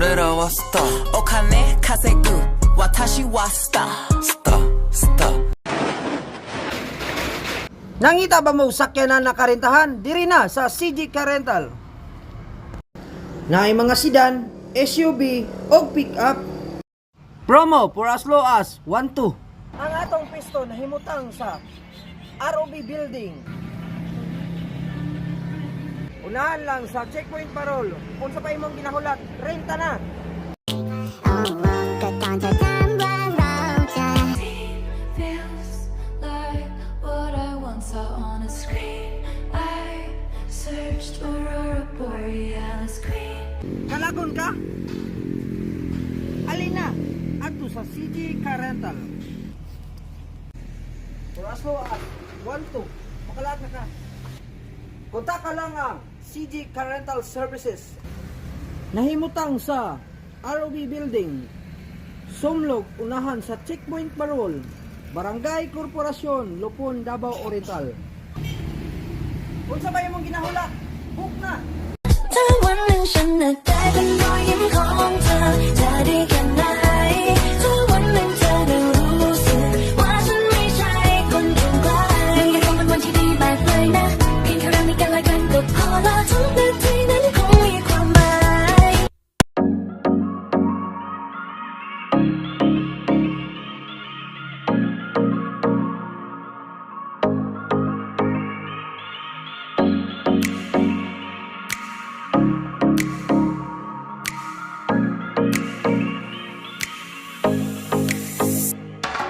俺らはスターお金稼ぐ私はスタースタースター Nangita ba mo sakyanan na karentahan? Diri na sa CG Car Rental. Naay mga sedan, SUV o pick-up. Promo for as low as 1.2. Ang atong pisto nahimutang sa ROB Building. Unahan lang sa checkpoint parol. Kung sa pa imong ginahulat, renta na. Feels like what I once saw on a screen. I searched Aurora Borealis queen. Kalagon ka? Alina, adto sa CG Car Rental. For as low as 1.2. Makalat na ka. Kontak ka lang ang CG Car Rental Services. Nahimutang sa ROB Building, Sumlog, unahan sa Checkpoint Parol, Barangay Korporasyon, Lupon, Davao Oriental. Kung sabay mong ginahulat, book na! 在问人生的代表，诺言后。